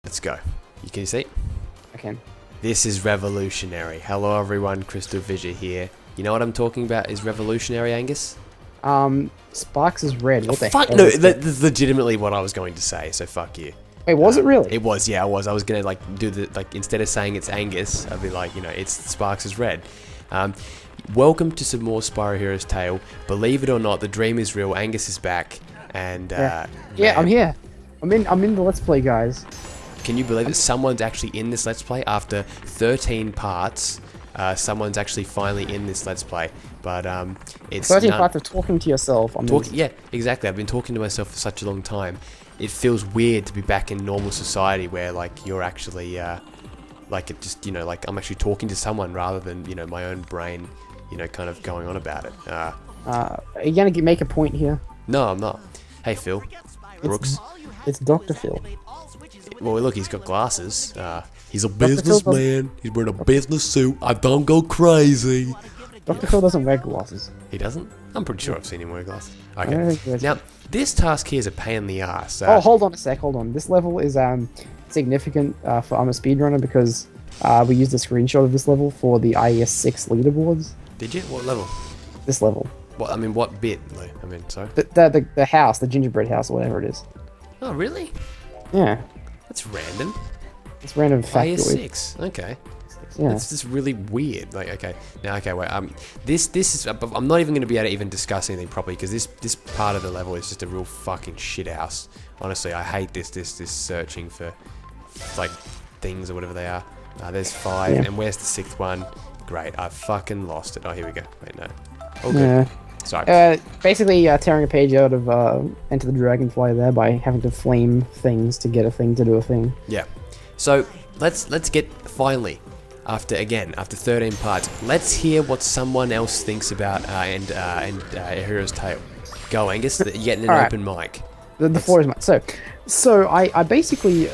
Let's go. Can you see? I can. This is revolutionary. Hello everyone, CrystalFissure here. You know what I'm talking about is revolutionary, Angus? Sparks is red. What the fuck hell no, is that? that's legitimately what I was going to say, so fuck you. Wait, was it really? It was, yeah, I was. I was gonna do the instead of saying it's Angus, I'd be like, it's Sparks is red. Welcome to some more Spyro Hero's Tale. Believe it or not, the dream is real. Angus is back, and yeah, man, I'm here. I'm in the Let's Play, guys. Can you believe that someone's actually in this Let's Play after 13 parts? Someone's actually finally in this Let's Play, but it's 13 parts of talking to yourself. Yeah, exactly. I've been talking to myself for such a long time. It feels weird to be back in normal society where you're actually it just I'm actually talking to someone rather than my own brain kind of going on about it. Are you gonna make a point here? No, I'm not. Hey Phil, Brooks. It's Dr. Phil. Well, look, he's got glasses. He's a businessman. He's wearing a business suit. I don't go crazy. Dr. Phil doesn't wear glasses. He doesn't? I'm pretty sure I've seen him wear glasses. I don't think he Okay. wears Now, this task here is a pain in the ass. oh, hold on a sec. Hold on. This level is significant for I'm a speedrunner because we used a screenshot of this level for the IES 6 leaderboards. Did you? What level? This level. What? I mean, what bit? Sorry. The house, the gingerbread house, or whatever it is. Oh, really? Yeah. That's random. It's random factoid. IS6. Okay. Yeah. It's just really weird. Okay. Now, okay, wait. This is. I'm not even going to be able to even discuss anything properly because this part of the level is just a real fucking shit house. Honestly, I hate this searching for things or whatever they are. There's 5, yeah. and where's the 6th one? Great, I fucking lost it. Oh, here we go. Wait, no. Oh, good. Sorry. Basically, tearing a page out of Enter the Dragonfly there by having to flame things to get a thing to do a thing. Yeah. So let's get finally. After 13 parts, let's hear what someone else thinks about A Hero's Tale. Go, Angus. You're getting an open mic. The floor is mine. So I basically,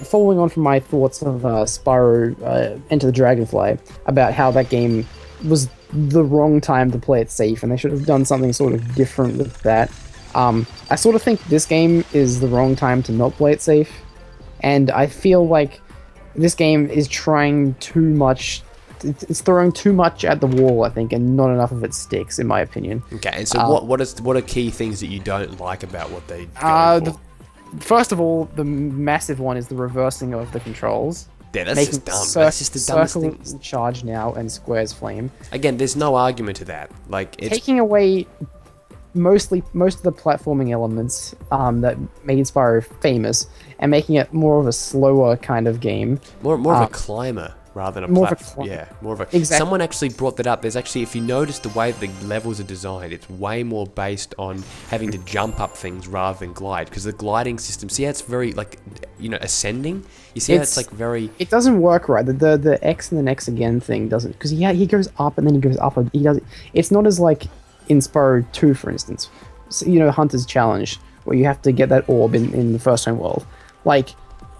following on from my thoughts of Spyro Enter the Dragonfly, about how that game was the wrong time to play it safe, and they should have done something sort of different with that. I sort of think this game is the wrong time to not play it safe, and I feel like this game is trying too much. It's throwing too much at the wall, I think, and not enough of it sticks, in my opinion. Okay, and so what are key things that you don't like about what they go for? First of all, the massive one is the reversing of the controls. Yeah, that's just dumb. That's just the dumbest thing. Circle charge now and squares flame. Again, there's no argument to that. It's taking away most of the platforming elements that made Spyro famous and making it more of a slower kind of game. More of a climber rather than a platform. Yeah, more of a. Exactly. Someone actually brought that up. There's actually, if you notice the way the levels are designed, it's way more based on having to jump up things rather than glide. Because the gliding system, see how it's very ascending. You see how it's very. It doesn't work right. The X and the X again thing doesn't, because he goes up and then he goes up. He does. It's not as like in Spyro 2, for instance. So, Hunter's Challenge, where you have to get that orb in the first home world.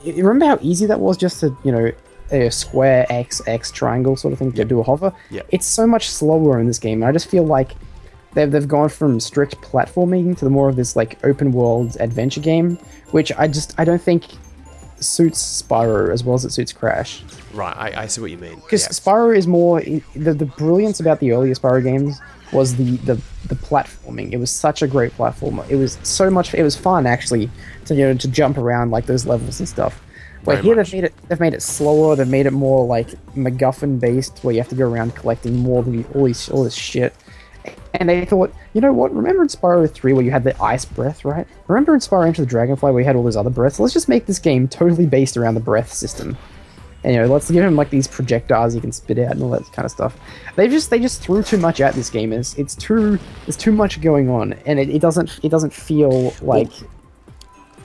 Remember how easy that was just to a square X triangle sort of thing to do a hover? Yeah. It's so much slower in this game. I just feel like they've gone from strict platforming to more of this open world adventure game, which I don't think suits Spyro as well as it suits Crash. Right, I see what you mean. Because Spyro is more the brilliance about the earlier Spyro games was the platforming. It was such a great platformer. It was so much. It was fun actually to jump around those levels and stuff. Where here they've made it slower. They've made it more MacGuffin based, where you have to go around collecting more than all this shit. And they thought, you know what? Remember in Spyro 3 where you had the ice breath, right? Remember in Spyro Enter the Dragonfly where you had all those other breaths? Let's just make this game totally based around the breath system. And let's give him these projectiles he can spit out and all that kind of stuff. They just threw too much at this game. There's too much going on, and it doesn't feel like.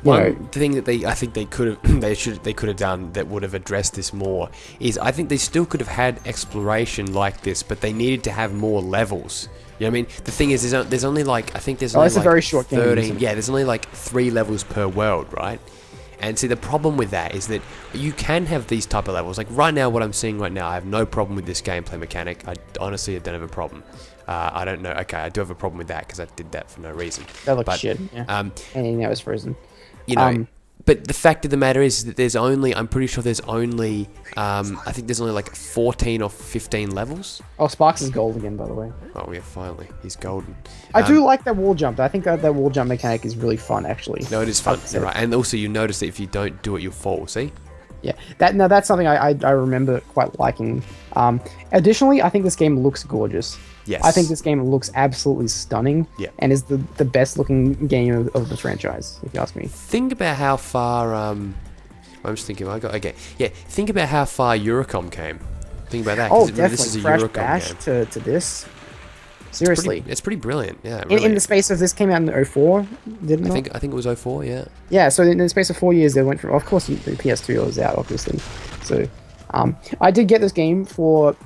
One thing that I think they could have done that would have addressed this more is I think they still could have had exploration like this, but they needed to have more levels. You know what I mean? The thing is, there's only I think there's only it's a very short 13. game. Yeah, there's only 3 levels per world, right? And see, the problem with that is that you can have these type of levels. Right now, what I'm seeing right now, I have no problem with this gameplay mechanic. I honestly don't have a problem. I don't know. Okay, I do have a problem with that because I did that for no reason. That looks shit. Yeah. And now it's frozen. But the fact of the matter is that there's only, I'm pretty sure there's only, I think there's only like 14 or 15 levels. Oh, Sparks is gold again, by the way. Oh yeah, finally, he's golden. I do like that wall jump. I think that wall jump mechanic is really fun, actually. No, it is fun, you're right. And also you notice that if you don't do it, you'll fall, see? Yeah, that's something I remember quite liking. Additionally, I think this game looks gorgeous. Yes. I think this game looks absolutely stunning. Yeah. And is the best looking game of the franchise, if you ask me. Think about how far, I'm just thinking, think about how far Eurocom came. Think about that. Oh, 'cause definitely. This is a Crash Eurocom Bash game. to this. Seriously. It's pretty brilliant, yeah. Really. In the space of, this came out in 04, didn't it? I think it was 04, yeah. Yeah, so in the space of 4 years, they went from, of course, the PS2 was out, obviously. So, I did get this game for,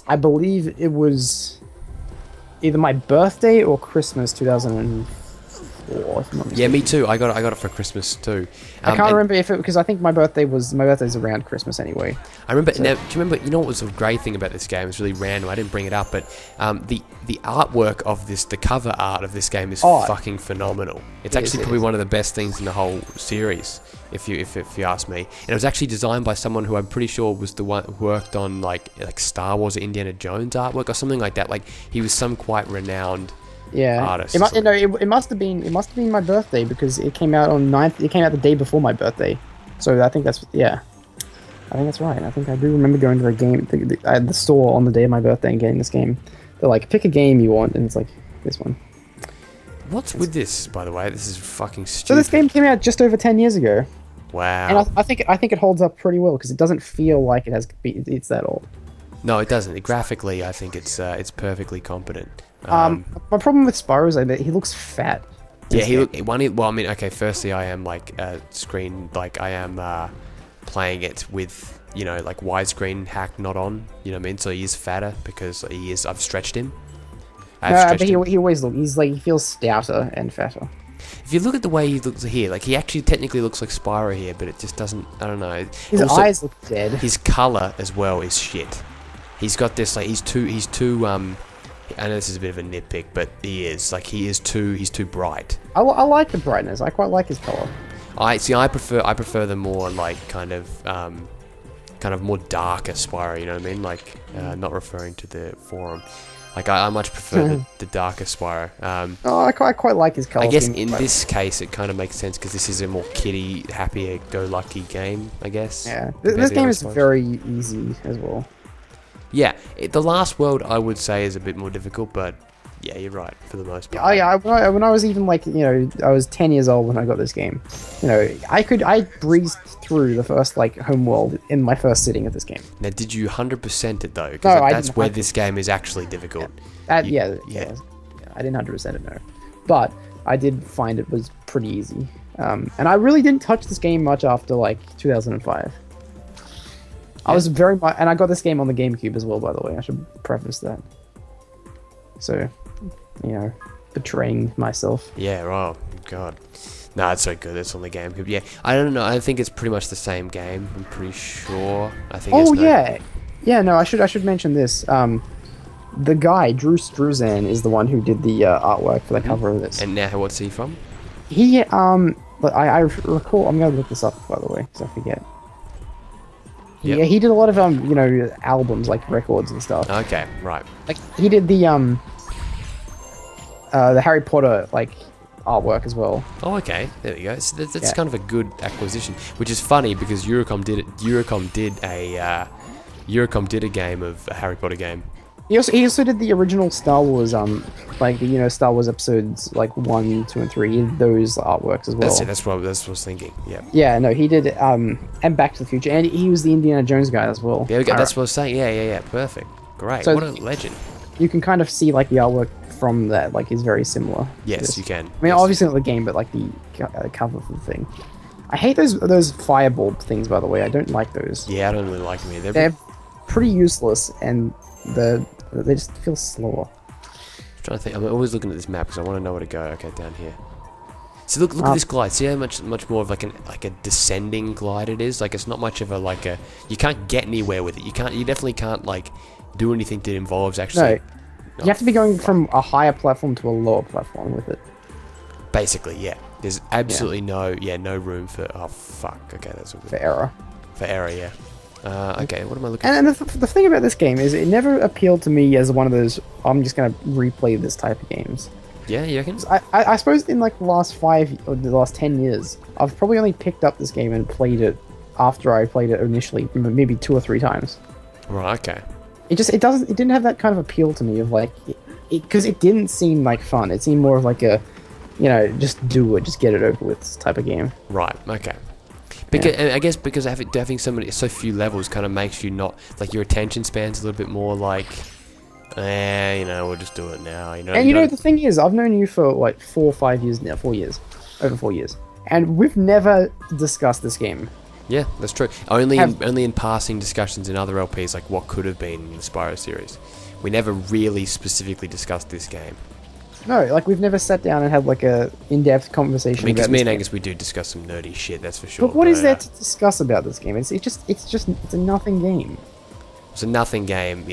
I believe it was either my birthday or Christmas 2004. If I'm not mistaken. Yeah, me too. I got it for Christmas too. I can't remember if it, because I think my birthday's around Christmas anyway. I remember. So. Now, do you remember? You know what was a great thing about this game? It's really random. I didn't bring it up, but the artwork of this, the cover art of this game is fucking phenomenal. It's actually probably one of the best things in the whole series, if you ask me. And it was actually designed by someone who I'm pretty sure was the one who worked on like Star Wars or Indiana Jones artwork or something like that. Like he was some quite renowned. Artist. It must have been my birthday, because it came out on 9th. It came out the day before my birthday, so I think that's right. I think I do remember going to the store on the day of my birthday and getting this game. They're like, pick a game you want, and it's like this one. What's with this, by the way? This is fucking stupid. So this game came out just over 10 years ago. Wow. And I think it holds up pretty well, because it doesn't feel like it's that old. No, it doesn't. Graphically, I think it's perfectly competent. My problem with Spyro is that he looks fat. Yeah, firstly, I am playing it with, like widescreen hack not on, you know what I mean? So he is fatter because I've stretched him. He always he feels stouter and fatter. If you look at the way he looks here, like he actually technically looks like Spyro here, but it just doesn't, I don't know. His eyes look dead. His color as well is shit. He's got this, like, he's too, I know this is a bit of a nitpick, but he's too bright. I like the brightness. I quite like his color. I prefer the more like kind of more darker Spyro. You know what I mean? Like not referring to the forum. Like I much prefer the darker Spyro. I quite like his color. I guess in this case it kind of makes sense because this is a more kiddie, happier-go-lucky game. I guess. Yeah, this game is very easy as well. Yeah, the last world I would say is a bit more difficult, but yeah, you're right for the most part. Oh yeah, when I was even I was 10 years old when I got this game. I breezed through the first home world in my first sitting of this game. Now, did you 100% it though? Because that's where this game is actually difficult. I didn't 100% it, no, but I did find it was pretty easy. And I really didn't touch this game much after 2005. I was very much, and I got this game on the GameCube as well, by the way. I should preface that. So, betraying myself. Yeah, oh, God. No, it's so good. It's on the GameCube. Yeah, I don't know. I think it's pretty much the same game. I'm pretty sure. I think. Yeah. No, I should mention this. The guy Drew Struzan is the one who did the artwork for the cover of this. And now, what's he from? He I recall. I'm gonna look this up, by the way, because I forget. Yep. Yeah, he did a lot of albums, like records and stuff. Okay, right. Like he did the Harry Potter artwork as well. Oh, okay. There we go. So that's kind of a good acquisition, which is funny because Eurocom did a game of a Harry Potter game. He also did the original Star Wars, Star Wars episodes 1, 2, and 3. He did those artworks as well. That's it. That's what I was thinking. Yeah. Yeah. No, he did. And Back to the Future, and he was the Indiana Jones guy as well. Yeah, that's what I was saying. Yeah. Perfect. Great. So what a legend. You can kind of see the artwork from that. Is very similar. Yes, you can. I mean, obviously not the game, but the cover for the thing. I hate those fireball things. By the way, I don't like those. Yeah, I don't really like them either. They're pretty useless, and they just feel slower. I'm trying to think. I'm always looking at this map because I want to know where to go. Okay, down here. So look at this glide. See how much more of a descending glide it is. It's not much of a you can't get anywhere with it. You definitely can't do anything that involves actually. No, you have to be going from a higher platform to a lower platform with it. Basically, yeah. There's absolutely no room for, oh fuck, okay, that's all good. For error. For error, yeah. Okay, what am I looking for? And the thing about this game is it never appealed to me as one of those, I'm just going to replay this type of games. Yeah, you reckon? I suppose in like the last 5 or the last 10 years, I've probably only picked up this game and played it after I played it initially, maybe 2 or 3 times. Right, okay. It didn't have that kind of appeal to me of like, because it didn't seem like fun. It seemed more of like a, just do it, just get it over with type of game. Right, okay. Because, and I guess because having so few levels kind of makes you not, like your attention span's a little bit more like, we'll just do it now. And the thing is, I've known you for like 4 or 5 years now, 4 years, over 4 years, and we've never discussed this game. Yeah, that's true. Only in passing discussions in other LPs, like what could have been in the Spyro series. We never really specifically discussed this game. No, like we've never sat down and had like a in-depth conversation. I mean, because me and Angus, we do discuss some nerdy shit, that's for sure. But what is there to discuss about this game? It's a nothing game. It's a nothing game,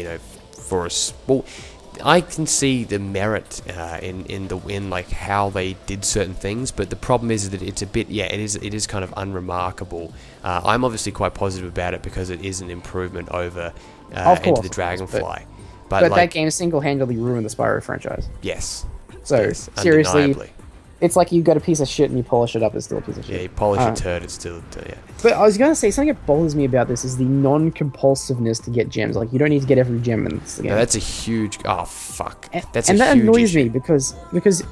for us. Well, I can see the merit in like how they did certain things, but the problem is that it's a bit, it is kind of unremarkable. I'm obviously quite positive about it because it is an improvement over Enter the Dragonfly. But like, that game single-handedly ruined the Spyro franchise. Yes. So yes, seriously, undeniably. It's like you got a piece of shit and you polish it up, it's still a piece of shit. Yeah, you polish a turd, it's still yeah. But I was going to say, something that bothers me about this is the non-compulsiveness to get gems. Like, you don't need to get every gem in this game. No, that's a huge... Oh, fuck. That's and a that huge annoys issue. me because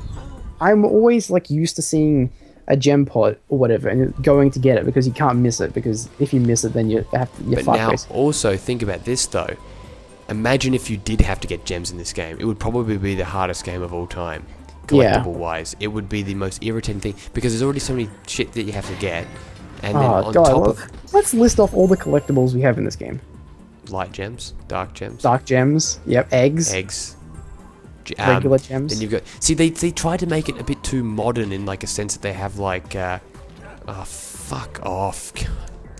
I'm always, like, used to seeing a gem pot or whatever and going to get it because you can't miss it, because if you miss it, then you're But fucked, now, basically. also, think about this, though. Imagine if you did have to get gems in this game. It would probably be the hardest game of all time. Collectible-wise. It would be the most irritating thing because there's already so many shit that you have to get. And then on top of... Let's list off all the collectibles we have in this game. Light gems, dark gems. Dark gems, yep, eggs. Regular gems. Then you've got... See, they tried to make it a bit too modern in, like, a sense that they have, like... oh, fuck off.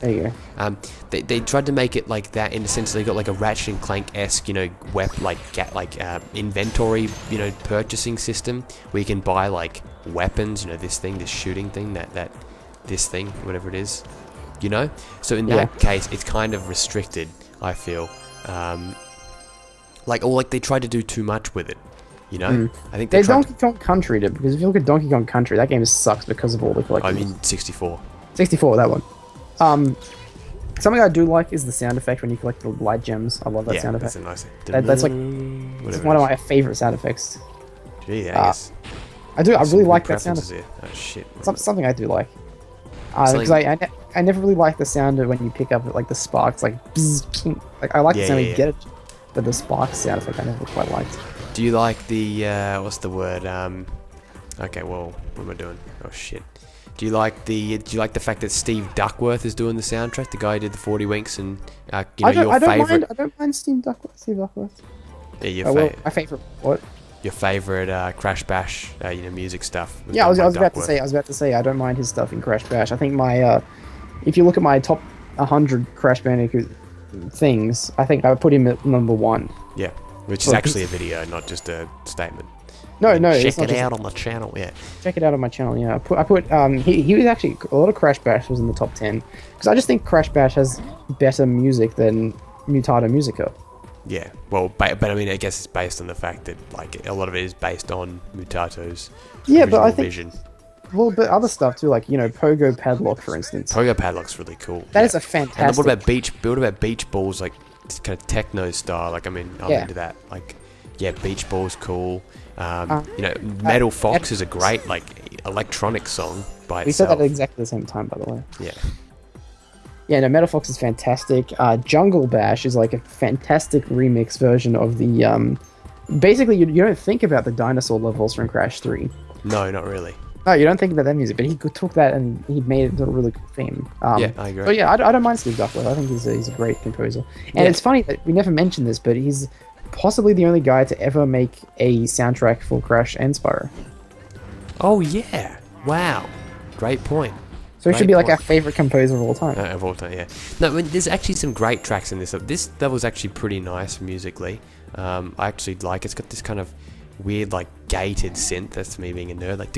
There you go. They tried to make it like that in the sense that they got like a Ratchet and Clank-esque, inventory, purchasing system where you can buy like weapons, this shooting thing, this thing, whatever it is, So in that case, it's kind of restricted, I feel. They tried to do too much with it, I think they Donkey Kong Country did, because if you look at Donkey Kong Country, that game sucks because of all the collectibles. I mean, 64. 64, that one. Something I do like is the sound effect when you collect the light gems. I love that sound effect. That's a nice thing. That's like it's one of my favorite sound effects. Gee, I guess. I really like that sound effect. Oh shit. Something I do like. Because I never really like the sound of when you pick up like the sparks, like bzz, like I like the sound when you get it, but the sparks sound effect I never quite liked. Do you like the what's the word? Okay, well, what am I doing? Oh shit. Do you like the fact that Steve Duckworth is doing the soundtrack? The guy who did the 40 Winks and your favorite. I don't mind Steve Duckworth. Yeah, my favorite. What? Your favorite Crash Bash, music stuff. Yeah, I was about to say I don't mind his stuff in Crash Bash. I think my if you look at my top 100 Crash Bandicoot things, I think I would put him at number 1. Yeah, which is actually a video, not just a statement. No, check it out on the channel. Yeah, check it out on my channel. Yeah, I put he was actually, a lot of Crash Bash was in the top 10 because I just think Crash Bash has better music than Mutato Musica. Yeah, well, but I mean, I guess it's based on the fact that like a lot of it is based on Mutato's but I think vision. Well, but other stuff too, like Pogo Padlock, for instance. Pogo Padlock's really cool. That is a fantastic. And what about beach balls, like kind of techno style? Like, I mean, I'm into that. Like, yeah, beach balls cool. Metal Fox is a great like electronic song by itself. We said that at exactly the same time, by the way. Yeah. Yeah, no, Metal Fox is fantastic. Jungle Bash is like a fantastic remix version of the. Basically, you don't think about the dinosaur levels from Crash 3. No, not really. No, you don't think about that music, but he took that and he made it into a really good theme. Yeah, I agree. But yeah, I don't mind Steve Duckworth. I think he's a great composer. And it's funny that we never mentioned this, but he's possibly the only guy to ever make a soundtrack for Crash and Spyro. Oh yeah! Wow, great point. So he should be like our favorite composer of all time. Of all time, yeah. No, I mean, there's actually some great tracks in this. This level's actually pretty nice musically. I actually like it. It's got this kind of weird like gated synth. That's me being a nerd, like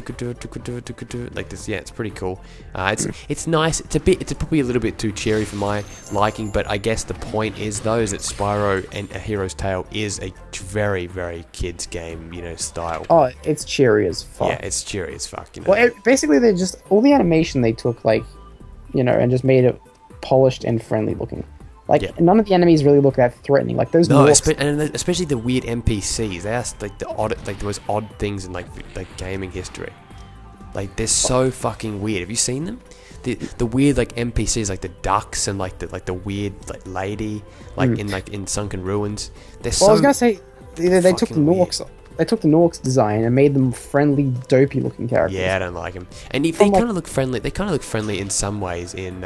this. Yeah, it's pretty cool. It's nice. It's probably a little bit too cheery for my liking, but I guess the point is though is that Spyro and A Hero's Tale is a very, very kids game, style. Oh, it's cheery as fuck. Yeah, it's cheery as fuck. Well, basically they just all the animation they took and just made it polished and friendly looking. None of the enemies really look that threatening. Like those. No, especially the weird NPCs. They are like the most odd things in like gaming history. Like they're so fucking weird. Have you seen them? The weird like NPCs, like the ducks and like the weird like lady, in Sunken Ruins. They're so. Well, I was gonna say they took the Norks. They took the Norks design and made them friendly, dopey looking characters. Yeah, I don't like them. And they kind of look friendly. They kind of look friendly in some ways in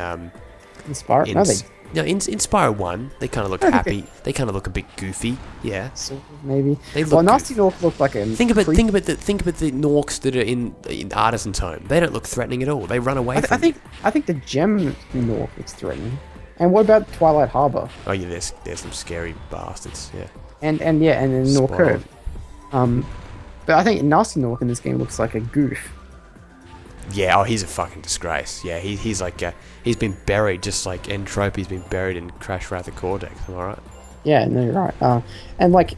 Spyro. No, in Spyro 1, they kind of look happy. They kind of look a bit goofy. Yeah, sort of, maybe. They look Nasty Nork looked like a. Think about the Norks that are in Artisan's home. They don't look threatening at all. They run away from. I think the Gem Nork looks threatening. And what about Twilight Harbor? Oh yeah, there's some scary bastards. Yeah. And then Norko. But I think Nasty Nork in this game looks like a goof. Yeah, he's a fucking disgrace. Yeah, he's like he's been buried just like Entropy's been buried in Crash Wrath of Cortex. Am I right? Yeah, no, you're right. And the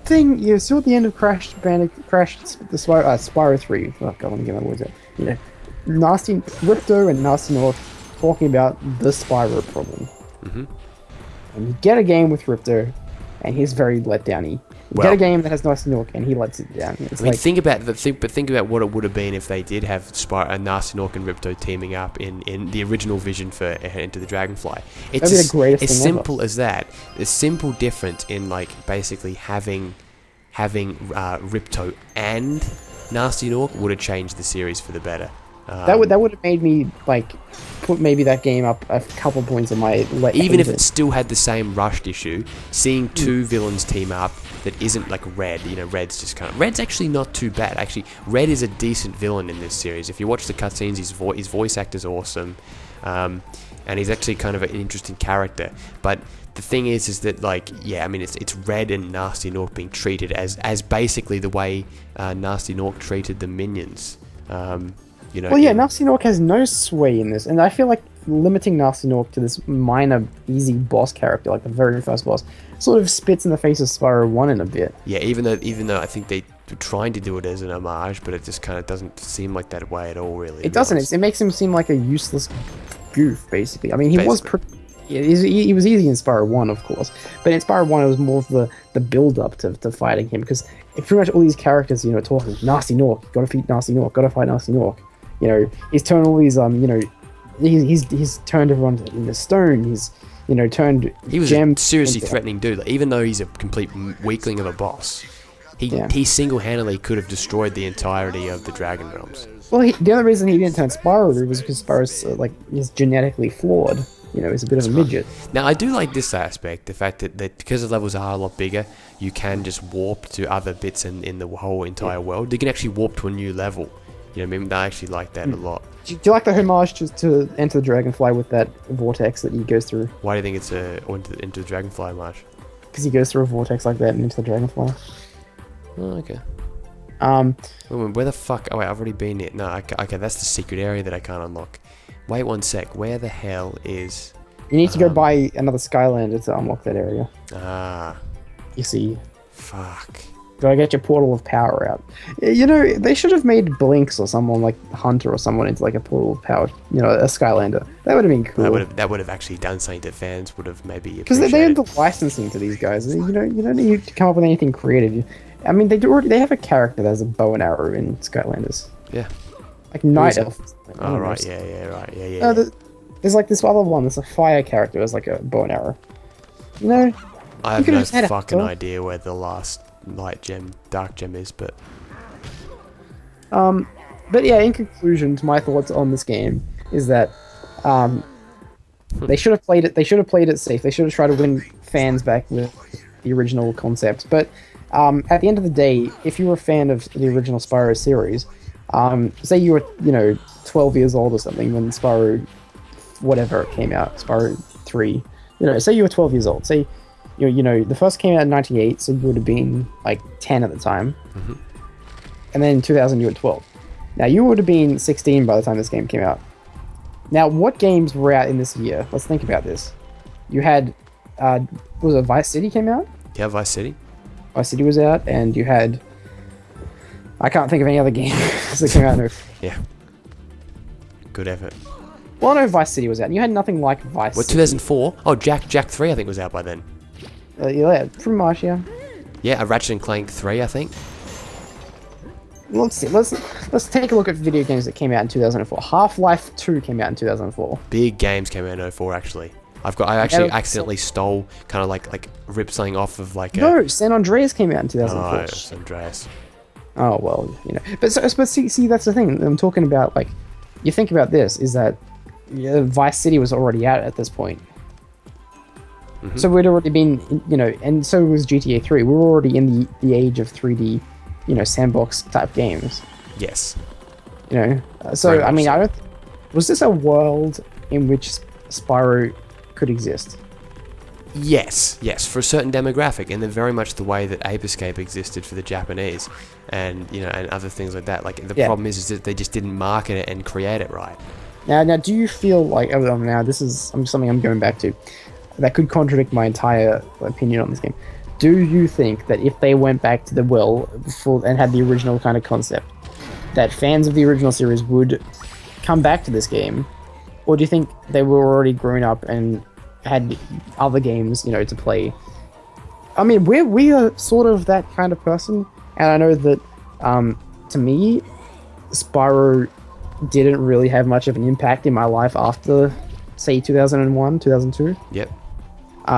thing you saw at the end of Spyro 3. Fuck, I want to get my words out. Nasty Ripto and Nasty Nork talking about the Spyro problem. Mm-hmm. And you get a game with Ripto, and he's very let downy. Get a game that has Nasty Nork and he lets it down. Think about what it would have been if they did have Nasty Nork and Ripto teaming up in the original vision for Enter the Dragonfly. It's the greatest as thing simple ever. as that. The simple difference in like basically having Ripto and Nasty Nork would have changed the series for the better. That would have made me like put maybe that game up a couple points in my even if it still had the same rushed issue. Seeing two villains team up that isn't like Red. Red's just Red's actually not too bad. Actually, Red is a decent villain in this series. If you watch the cutscenes, his voice actor's awesome, and he's actually kind of an interesting character. But the thing is that it's Red and Nasty Nork being treated as basically the way Nasty Nork treated the minions. Nasty Nork has no sway in this, and I feel like limiting Nasty Nork to this minor, easy boss character, like the very first boss, sort of spits in the face of Spyro 1 in a bit. Yeah, even though I think they were trying to do it as an homage, but it just kind of doesn't seem like that way at all, really. It doesn't. It makes him seem like a useless goof, basically. I mean, he was easy in Spyro 1, of course, but in Spyro 1 it was more of the build-up to fighting him, because pretty much all these characters, talking, Nasty Nork, gotta defeat Nasty Nork, gotta fight Nasty Nork. He's turned all these, he's turned everyone into stone. He's, turned. He was a seriously threatening dude. Even though he's a complete weakling of a boss, he single-handedly could have destroyed the entirety of the Dragon Realms. Well, the other reason he didn't turn Spyro was because Spyro's he's genetically flawed. He's a bit of a midget. Now, I do like this aspect, the fact that because the levels are a lot bigger, you can just warp to other bits in the whole entire world. You can actually warp to a new level. I actually like that a lot. Do you like the homage to Enter the Dragonfly with that vortex that he goes through? Why do you think it's Into the Dragonfly homage? Because he goes through a vortex like that and Into the Dragonfly. Oh, okay. Where the fuck? Oh wait, I've already been here. No, okay, that's the secret area that I can't unlock. Wait one sec. Where the hell is? You need to go buy another Skylander to unlock that area. You see. Fuck. Gotta get your portal of power out. They should have made Blinks or someone like Hunter or someone into like a portal of power. A Skylander. That would have been cool. That would have actually done something that fans would have maybe because they own the licensing to these guys. You don't need to come up with anything creative. I mean, they have a character that has a bow and arrow in Skylanders. Yeah. Like Night Elf. Oh right, yeah. There's like this other one. There's a fire character who has like a bow and arrow. I have no fucking idea where the last dark gem is, but yeah, in conclusion to my thoughts on this game is that they should have played it safe. They should have tried to win fans back with the original concept. But at the end of the day, if you were a fan of the original Spyro series, say you were 12 years old or something when Spyro whatever came out, Spyro 3, say you were 12 years old, say the first came out in 98, so you would have been like 10 at the time. Mm-hmm. And then in 2000, you were 12. Now, you would have been 16 by the time this game came out. Now, what games were out in this year? Let's think about this. You had, was it Vice City came out? Yeah, Vice City. Vice City was out, and you had... I can't think of any other games that came out. Yeah. Good effort. Well, no, Vice City was out, and you had nothing like Vice What, City. 2004? Oh, Jack 3, I think, was out by then. Yeah, pretty much, yeah. Yeah, a Ratchet and Clank 3, I think. Let's see. Let's take a look at video games that came out in 2004. Half-Life 2 came out in 2004. Big games came out in 04, actually. I actually accidentally stole, kind of like ripped something off of like a... No, San Andreas came out in 2004. Oh, San Andreas. Oh, well, But see, that's the thing. I'm talking about, like, you think about this, is that Vice City was already out at this point. Mm-hmm. So we'd already been, and so was GTA 3. We were already in the age of 3D, sandbox type games. Yes. So, I mean, was this a world in which Spyro could exist? Yes, for a certain demographic, and then very much the way that Ape Escape existed for the Japanese, and and other things like that. Like the problem is that they just didn't market it and create it right. Now, do you feel like now this is something I'm going back to that could contradict my entire opinion on this game? Do you think that if they went back to the well and had the original kind of concept, that fans of the original series would come back to this game, or do you think they were already grown up and had other games, to play? I mean, we are sort of that kind of person, and I know that to me, Spyro didn't really have much of an impact in my life after, say, 2001, 2002. Yep.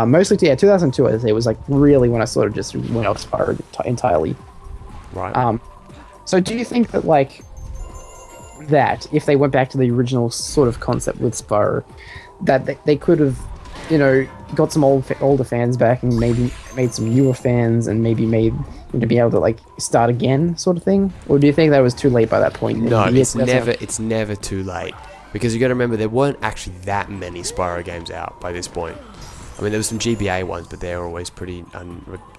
Mostly, 2002, I'd say, was like really when I sort of just went off Spyro entirely. Right. So do you think that, like, that if they went back to the original sort of concept with Spyro, that they could have, got some older fans back and maybe made some newer fans and maybe made to be able to, like, start again, sort of thing? Or do you think that was too late by that point? No, it's never too late, because you got to remember there weren't actually that many Spyro games out by this point. I mean, there were some GBA ones, but they're always pretty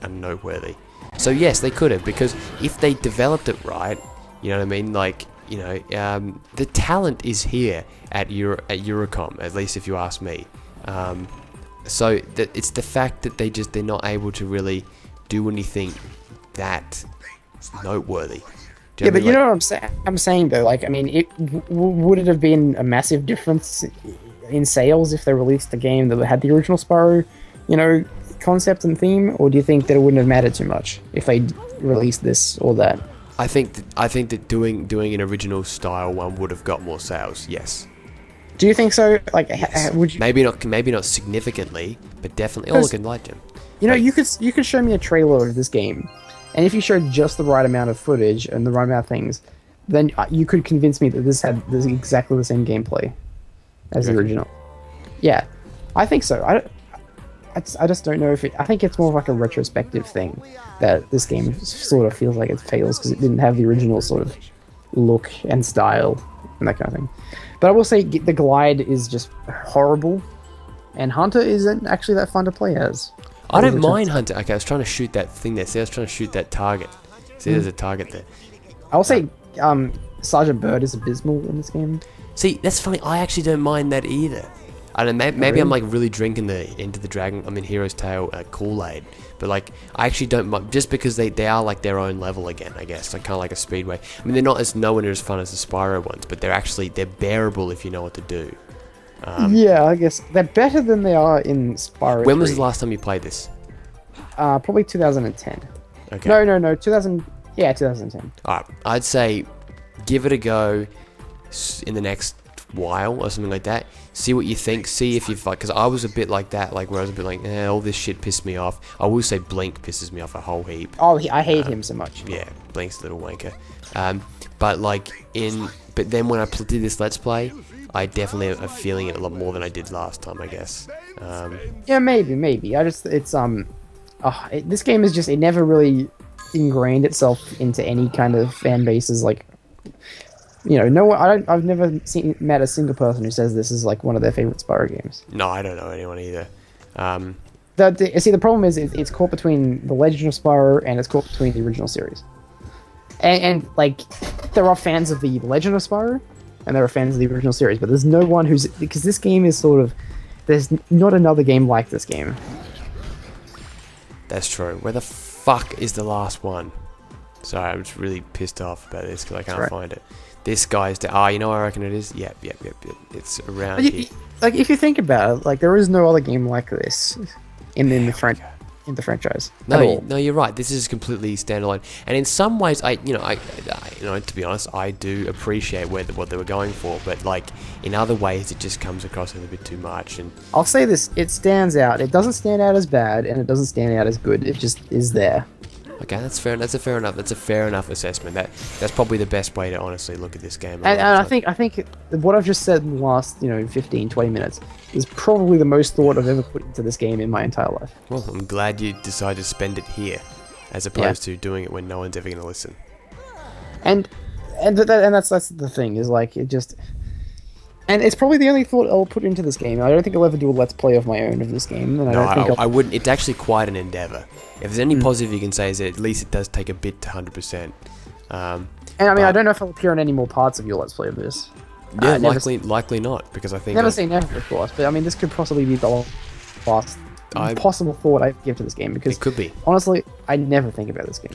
unnoteworthy. So yes, they could have, because if they developed it right, you know what I mean? Like, the talent is here at Eurocom, at least if you ask me. So it's the fact that they're not able to really do anything that noteworthy. Yeah, but you know what I'm saying though. Like, I mean, would it have been a massive difference in sales if they released a game that had the original Spyro, concept and theme, or do you think that it wouldn't have mattered too much if they released this or that? I think that doing an original style one would have got more sales. Yes. Do you think so? Like, yes. Would you? Maybe not significantly, but definitely. Oh, look, Light Gem. You could show me a trailer of this game, and if you showed just the right amount of footage and the right amount of things, then you could convince me that this had exactly the same gameplay as the original. Yeah, I think so. I just don't know if it... I think it's more of like a retrospective thing, that this game sort of feels like it fails because it didn't have the original sort of look and style and that kind of thing. But I will say the glide is just horrible, and Hunter isn't actually that fun to play as. I don't mind Hunter. Okay, I was trying to shoot that thing there. See, I was trying to shoot that target. See, there's a target there. I will say Sergeant Bird is abysmal in this game. See, that's funny. I actually don't mind that either. I don't know, maybe I'm like really drinking the Into the Dragon, Hero's Tale Kool-Aid, but like I actually don't mind, just because they are like their own level again, I guess, like kind of like a Speedway. I mean, they're not nowhere near as fun as the Spyro ones, but they're bearable if you know what to do. Yeah, I guess they're better than they are in Spyro. When was the last time you played this? Probably 2010. Okay. No, 2000. Yeah, 2010. Alright, I'd say give it a go in the next while or something like that. See what you think. See if you've, like, because I was a bit like that, like where I was a bit like, all this shit pissed me off. I will say Blink pisses me off a whole heap. Oh, I hate him so much. Yeah, Blink's a little wanker. But then when I did this Let's Play, I definitely am feeling it a lot more than I did last time, I guess. Yeah, maybe. This game is just, it never really ingrained itself into any kind of fan bases, like, I've never met a single person who says this is like one of their favorite Spyro games. No, I don't know anyone either. see, the problem is it's caught between the Legend of Spyro and it's caught between the original series. And like, there are fans of the Legend of Spyro, and there are fans of the original series, but there's no one who's, because this game is sort of, there's not another game like this game. That's true. Where the fuck is the last one? Sorry, I'm just really pissed off about this because I can't find it. This guy's you know where I reckon it is? Yep. It's around here. Like, if you think about it, like, there is no other game like this in the franchise. No, you're right. This is completely standalone, and in some ways, to be honest, I do appreciate what they were going for, but like in other ways, it just comes across as a bit too much. And I'll say this: it stands out. It doesn't stand out as bad, and it doesn't stand out as good. It just is there. Okay, that's fair. That's a fair enough assessment. That's probably the best way to honestly look at this game. And I think what I've just said in the last 15, 20 minutes is probably the most thought I've ever put into this game in my entire life. Well, I'm glad you decided to spend it here, as opposed to doing it when no one's ever going to listen. And that's the thing, is like, it just. And it's probably the only thought I'll put into this game. I don't think I'll ever do a let's play of my own of this game. And I wouldn't. It's actually quite an endeavour. If there's any positive you can say is that at least it does take a bit to 100%. And I mean, I don't know if I'll appear on any more parts of your let's play of this. Yeah, likely not, because I think... Never say never, of course, but I mean, this could possibly be the last possible thought I give to this game, because... It could be. Honestly, I never think about this game.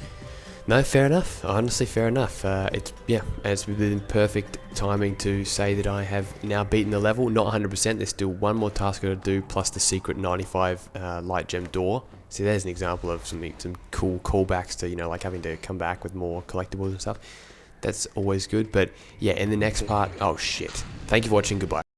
No, fair enough. Honestly, fair enough. It's been perfect timing to say that I have now beaten the level. Not 100%. There's still one more task I got to do, plus the secret 95 light gem door. See, there's an example of some cool callbacks to like having to come back with more collectibles and stuff. That's always good. But yeah, in the next part, oh shit. Thank you for watching. Goodbye.